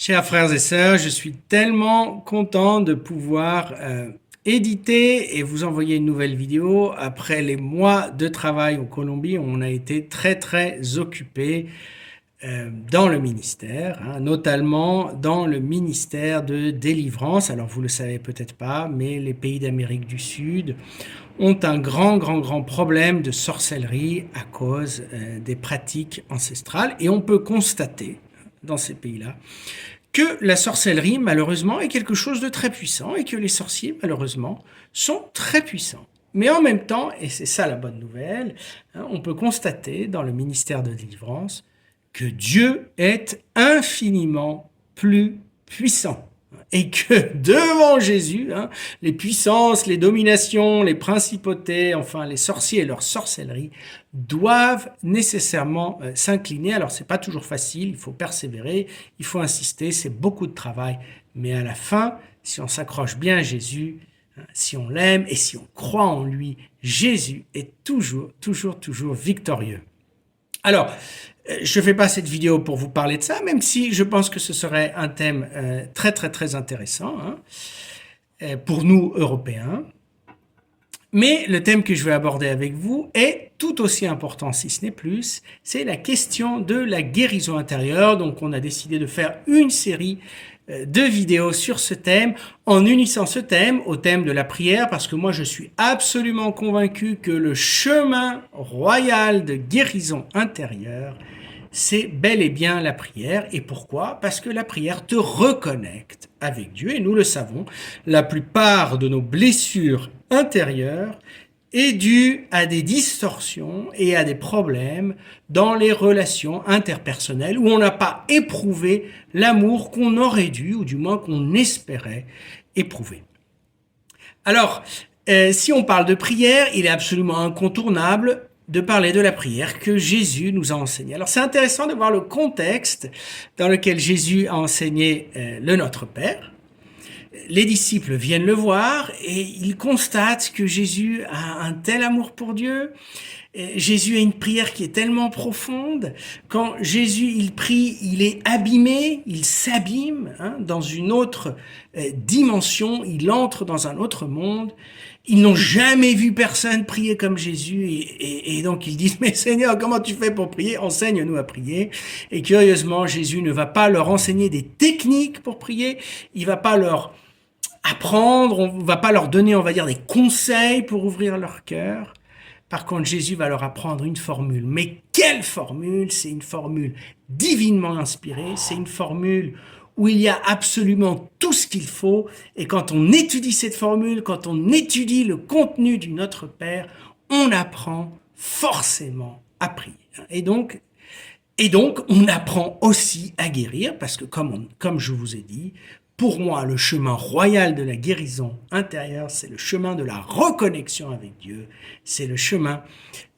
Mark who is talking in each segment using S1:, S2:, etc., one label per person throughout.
S1: Chers frères et sœurs, je suis tellement content de pouvoir éditer et vous envoyer une nouvelle vidéo. Après les mois de travail en Colombie, on a été très occupés dans le ministère, notamment dans le ministère de délivrance. Alors vous le savez peut-être pas, mais les pays d'Amérique du Sud ont un grand problème de sorcellerie à cause des pratiques ancestrales. Et on peut constater dans ces pays-là que la sorcellerie, malheureusement, est quelque chose de très puissant et que les sorciers, malheureusement, sont très puissants. Mais en même temps, et c'est ça la bonne nouvelle, on peut constater dans le ministère de délivrance que Dieu est infiniment plus puissant. Et que devant Jésus, les puissances, les dominations, les principautés, enfin les sorciers et leur sorcellerie doivent nécessairement s'incliner. Alors c'est pas toujours facile, il faut persévérer, il faut insister, c'est beaucoup de travail. Mais à la fin, si on s'accroche bien à Jésus, si on l'aime et si on croit en lui, Jésus est toujours victorieux. Alors, je ne fais pas cette vidéo pour vous parler de ça, même si je pense que ce serait un thème très intéressant pour nous, Européens. Mais le thème que je vais aborder avec vous est tout aussi important, si ce n'est plus, c'est la question de la guérison intérieure. Donc, on a décidé de faire une série de vidéos sur ce thème, en unissant ce thème au thème de la prière, parce que moi je suis absolument convaincu que le chemin royal de guérison intérieure, c'est bel et bien la prière. Et pourquoi? Parce que la prière te reconnecte avec Dieu, et nous le savons, la plupart de nos blessures intérieures est due à des distorsions et à des problèmes dans les relations interpersonnelles où on n'a pas éprouvé l'amour qu'on aurait dû, ou du moins qu'on espérait éprouver. Alors, si on parle de prière, il est absolument incontournable de parler de la prière que Jésus nous a enseignée. Alors, c'est intéressant de voir le contexte dans lequel Jésus a enseigné le Notre Père. Les disciples viennent le voir et ils constatent que Jésus a un tel amour pour Dieu. Jésus a une prière qui est tellement profonde. Quand Jésus il prie, il est abîmé, il s'abîme dans une autre dimension, il entre dans un autre monde. Ils n'ont jamais vu personne prier comme Jésus et donc ils disent « Mais Seigneur, comment tu fais pour prier? Enseigne-nous à prier. » Et curieusement, Jésus ne va pas leur enseigner des techniques pour prier, il va pas leur apprendre, on va pas leur donner, on va dire, des conseils pour ouvrir leur cœur. Par contre, Jésus va leur apprendre une formule. Mais quelle formule? C'est une formule divinement inspirée, c'est une formule où il y a absolument tout ce qu'il faut. Et quand on étudie cette formule, quand on étudie le contenu du Notre Père, on apprend forcément à prier. Et donc, on apprend aussi à guérir, parce que comme je vous ai dit, pour moi, le chemin royal de la guérison intérieure, c'est le chemin de la reconnexion avec Dieu, c'est le chemin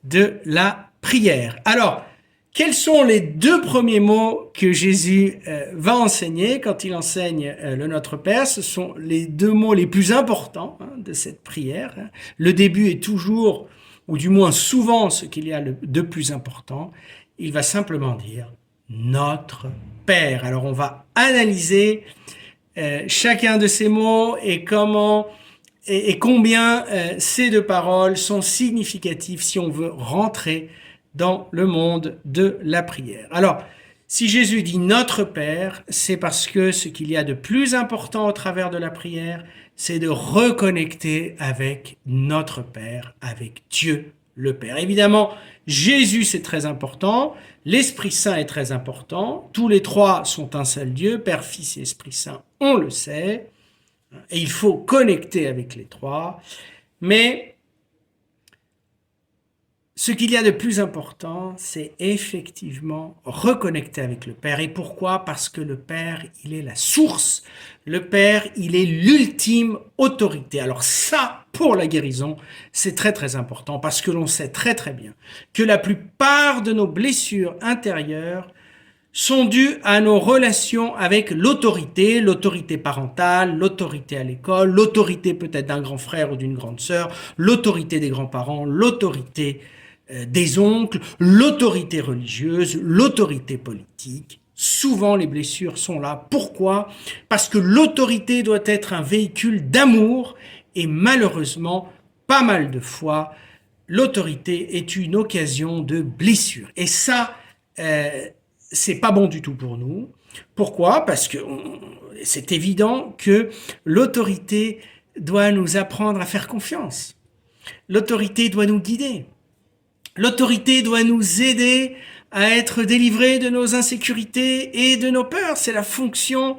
S1: de la prière. Alors, quels sont les deux premiers mots que Jésus va enseigner quand il enseigne le Notre Père? Ce sont les deux mots les plus importants de cette prière. Le début est toujours, ou du moins souvent, ce qu'il y a de plus important. Il va simplement dire « Notre Père ». Alors, on va analyser chacun de ces mots et comment et combien ces deux paroles sont significatives si on veut rentrer dans le monde de la prière. Alors, si Jésus dit notre Père, c'est parce que ce qu'il y a de plus important au travers de la prière, c'est de reconnecter avec notre Père, avec Dieu le Père. Évidemment, Jésus, c'est très important. L'Esprit Saint est très important. Tous les trois sont un seul Dieu, Père, Fils et Esprit Saint, on le sait. Et il faut connecter avec les trois. Mais ce qu'il y a de plus important, c'est effectivement reconnecter avec le Père. Et pourquoi? Parce que le Père, il est la source. Le Père, il est l'ultime autorité. Alors ça, pour la guérison, c'est très important parce que l'on sait très bien que la plupart de nos blessures intérieures sont dues à nos relations avec l'autorité parentale, l'autorité à l'école, l'autorité peut-être d'un grand frère ou d'une grande sœur, l'autorité des grands-parents, l'autorité des oncles, l'autorité religieuse, l'autorité politique. souvent les blessures sont là. Pourquoi? Parce que l'autorité doit être un véhicule d'amour et malheureusement, pas mal de fois, l'autorité est une occasion de blessure. Et ça, c'est pas bon du tout pour nous. Pourquoi? Parce que c'est évident que l'autorité doit nous apprendre à faire confiance. L'autorité doit nous guider. L'autorité doit nous aider à être délivrés de nos insécurités et de nos peurs. C'est la fonction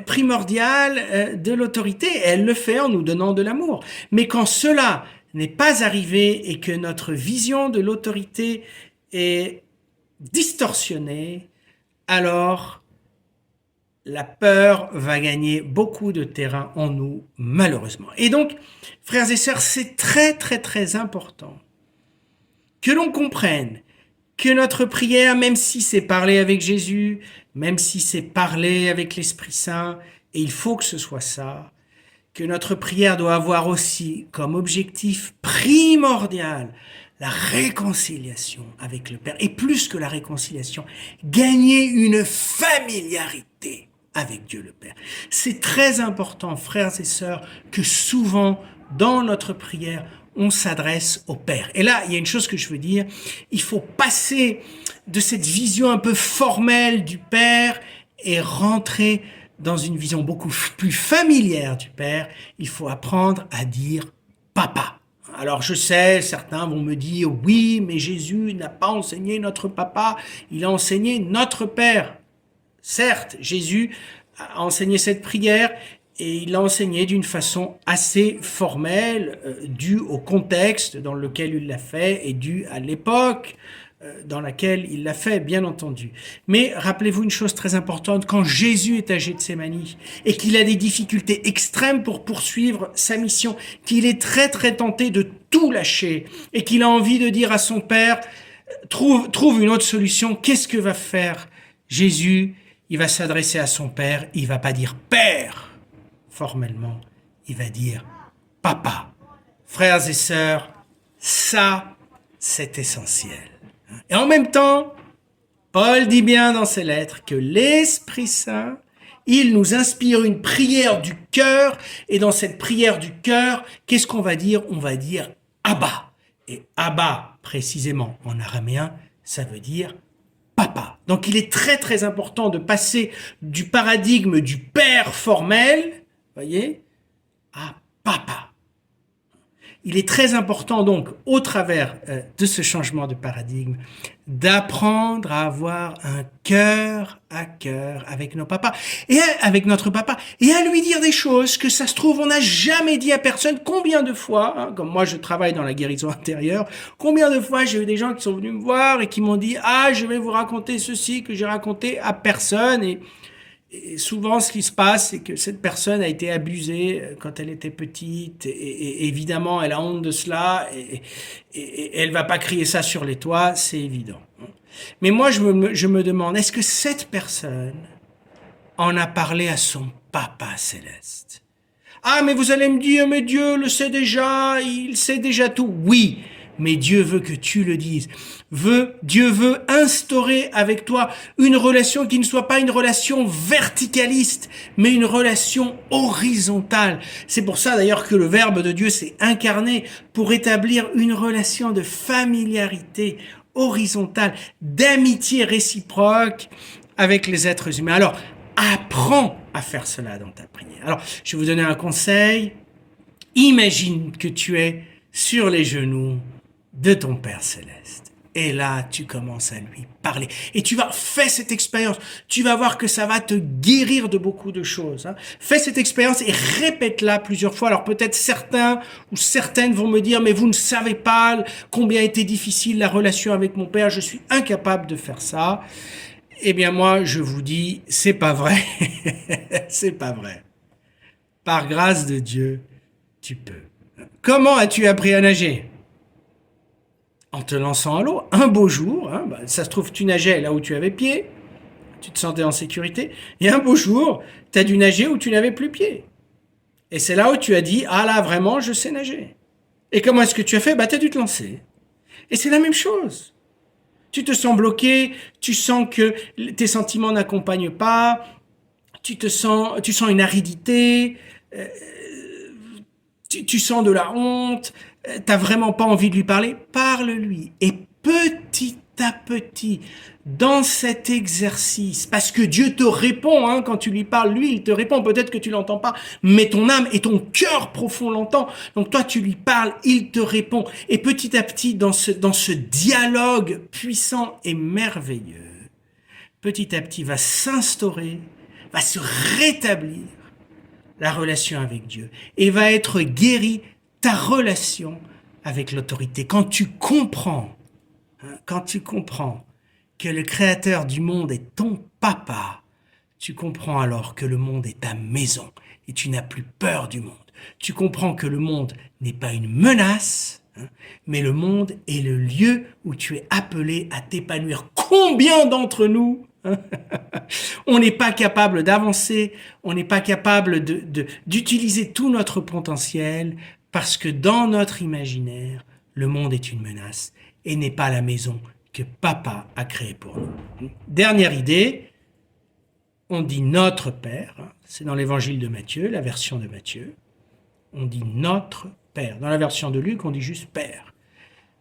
S1: primordiale de l'autorité. Elle le fait en nous donnant de l'amour. Mais quand cela n'est pas arrivé et que notre vision de l'autorité est distorsionnée, alors la peur va gagner beaucoup de terrain en nous, malheureusement. Et donc, frères et sœurs, c'est très, très, très important que l'on comprenne que notre prière, même si c'est parler avec Jésus, même si c'est parler avec l'Esprit Saint, et il faut que ce soit ça, que notre prière doit avoir aussi comme objectif primordial la réconciliation avec le Père. Et plus que la réconciliation, gagner une familiarité avec Dieu le Père. C'est très important, frères et sœurs, que souvent, dans notre prière, on s'adresse au Père. Et là, il y a une chose que je veux dire, il faut passer de cette vision un peu formelle du Père et rentrer dans une vision beaucoup plus familière du Père. Il faut apprendre à dire « Papa ». Alors je sais, certains vont me dire « Oui, mais Jésus n'a pas enseigné notre Papa, il a enseigné notre Père ». Certes, Jésus a enseigné cette prière et il l'a enseigné d'une façon assez formelle, due au contexte dans lequel il l'a fait et due à l'époque dans laquelle il l'a fait, bien entendu. Mais rappelez-vous une chose très importante, quand Jésus est à Gethsémani et qu'il a des difficultés extrêmes pour poursuivre sa mission, qu'il est très très tenté de tout lâcher et qu'il a envie de dire à son Père, trouve une autre solution, qu'est-ce que va faire Jésus? Il va s'adresser à son Père, il va pas dire Père formellement, il va dire Papa. Frères et sœurs, ça, c'est essentiel. Et en même temps, Paul dit bien dans ses lettres que l'Esprit Saint, il nous inspire une prière du cœur, et dans cette prière du cœur, qu'est-ce qu'on va dire? On va dire Abba. Et Abba, précisément en araméen, ça veut dire Papa. Donc il est très très important de passer du paradigme du père formel, voyez, à Papa. Il est très important donc, au travers de ce changement de paradigme, d'apprendre à avoir un cœur à cœur avec nos papas et avec notre papa et à lui dire des choses que ça se trouve on n'a jamais dit à personne. Combien de fois, hein, comme moi je travaille dans la guérison intérieure, combien de fois j'ai eu des gens qui sont venus me voir et qui m'ont dit « Ah, je vais vous raconter ceci que j'ai raconté à personne » et souvent, ce qui se passe, c'est que cette personne a été abusée quand elle était petite et évidemment, elle a honte de cela et elle va pas crier ça sur les toits, c'est évident. Mais moi, je me demande, est-ce que cette personne en a parlé à son Papa céleste? Ah, mais vous allez me dire, mais Dieu le sait déjà, il sait déjà tout. Oui, mais Dieu veut que tu le dises. Dieu veut instaurer avec toi une relation qui ne soit pas une relation verticaliste, mais une relation horizontale. C'est pour ça d'ailleurs que le Verbe de Dieu s'est incarné pour établir une relation de familiarité horizontale, d'amitié réciproque avec les êtres humains. Alors, apprends à faire cela dans ta prière. Alors, je vais vous donner un conseil. Imagine que tu es sur les genoux de ton Père Céleste. Et là, tu commences à lui parler. Et tu vas faire cette expérience. Tu vas voir que ça va te guérir de beaucoup de choses. Hein. Fais cette expérience et répète-la plusieurs fois. Alors peut-être certains ou certaines vont me dire, mais vous ne savez pas combien était difficile la relation avec mon Père. Je suis incapable de faire ça. Eh bien moi, je vous dis, c'est pas vrai. C'est pas vrai. Par grâce de Dieu, tu peux. Comment as-tu appris à nager? En te lançant à l'eau, un beau jour, hein, ça se trouve tu nageais là où tu avais pied, tu te sentais en sécurité, et un beau jour, tu as dû nager où tu n'avais plus pied. Et c'est là où tu as dit, ah là vraiment je sais nager. Et comment est-ce que tu as fait? Tu as dû te lancer. Et c'est la même chose. Tu te sens bloqué, tu sens que tes sentiments n'accompagnent pas, tu sens une aridité, euh, tu sens de la honte, t'as vraiment pas envie de lui parler, parle-lui. Et petit à petit, dans cet exercice, parce que Dieu te répond, hein, quand tu lui parles, lui, il te répond, peut-être que tu l'entends pas, mais ton âme et ton cœur profond l'entend. Donc toi, tu lui parles, il te répond. Et petit à petit, dans ce dialogue puissant et merveilleux, petit à petit va s'instaurer, va se rétablir la relation avec Dieu et va être guérie ta relation avec l'autorité. Quand tu comprends que le créateur du monde est ton papa, tu comprends alors que le monde est ta maison et tu n'as plus peur du monde. Tu comprends que le monde n'est pas une menace, mais le monde est le lieu où tu es appelé à t'épanouir. Combien d'entre nous on n'est pas capable d'avancer, on n'est pas capable d'utiliser tout notre potentiel parce que dans notre imaginaire, le monde est une menace et n'est pas la maison que papa a créée pour nous. Dernière idée, on dit notre Père, c'est dans l'évangile de Matthieu, la version de Matthieu, on dit notre Père. Dans la version de Luc, on dit juste Père.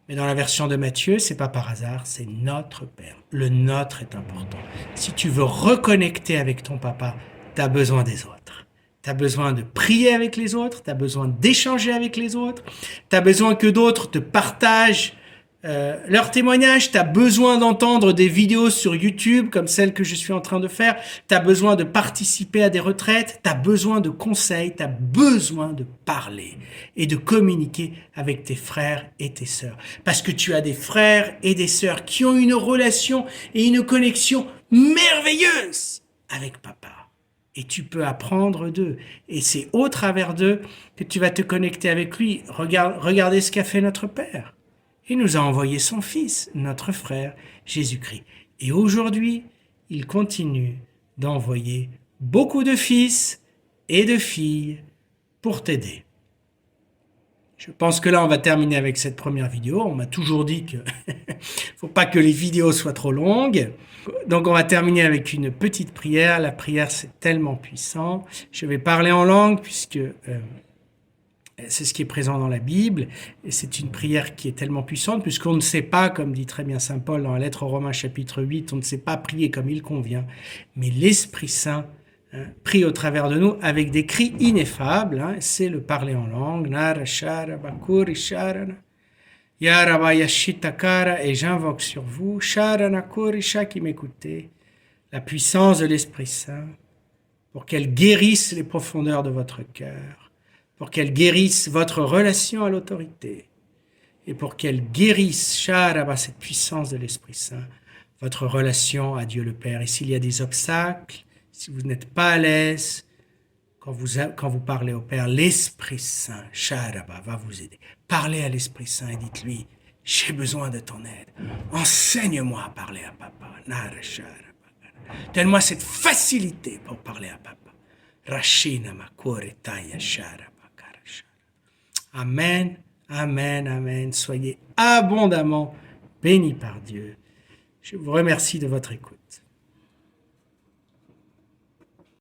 S1: Mais dans la version de Matthieu, c'est pas par hasard, c'est notre Père. Le notre est important. Si tu veux reconnecter avec ton papa, tu as besoin des autres. Tu as besoin de prier avec les autres, tu as besoin d'échanger avec les autres, tu as besoin que d'autres te partagent leurs témoignages, tu as besoin d'entendre des vidéos sur YouTube comme celle que je suis en train de faire, tu as besoin de participer à des retraites, tu as besoin de conseils, tu as besoin de parler et de communiquer avec tes frères et tes sœurs. Parce que tu as des frères et des sœurs qui ont une relation et une connexion merveilleuse avec papa. Et tu peux apprendre d'eux. Et c'est au travers d'eux que tu vas te connecter avec lui. Regardez ce qu'a fait notre Père. Il nous a envoyé son Fils, notre frère, Jésus-Christ. Et aujourd'hui, il continue d'envoyer beaucoup de fils et de filles pour t'aider. Je pense que là, on va terminer avec cette première vidéo. On m'a toujours dit que faut pas que les vidéos soient trop longues. Donc, on va terminer avec une petite prière. La prière, c'est tellement puissant. Je vais parler en langue puisque c'est ce qui est présent dans la Bible, et c'est une prière qui est tellement puissante, puisqu'on ne sait pas, comme dit très bien saint Paul dans la lettre aux Romains chapitre 8, on ne sait pas prier comme il convient, mais l'Esprit Saint prie au travers de nous avec des cris ineffables, c'est le parler en langue, et j'invoque sur vous, qui m'écoutez, la puissance de l'Esprit Saint, pour qu'elle guérisse les profondeurs de votre cœur, pour qu'elle guérisse votre relation à l'autorité et pour qu'elle guérisse, cette puissance de l'Esprit Saint, votre relation à Dieu le Père. Et s'il y a des obstacles, si vous n'êtes pas à l'aise, quand vous parlez au Père, l'Esprit Saint, va vous aider. Parlez à l'Esprit Saint et dites-lui, j'ai besoin de ton aide. Enseigne-moi à parler à papa. Donne-moi cette facilité pour parler à papa. Amen, amen, amen. Soyez abondamment bénis par Dieu. Je vous remercie de votre écoute.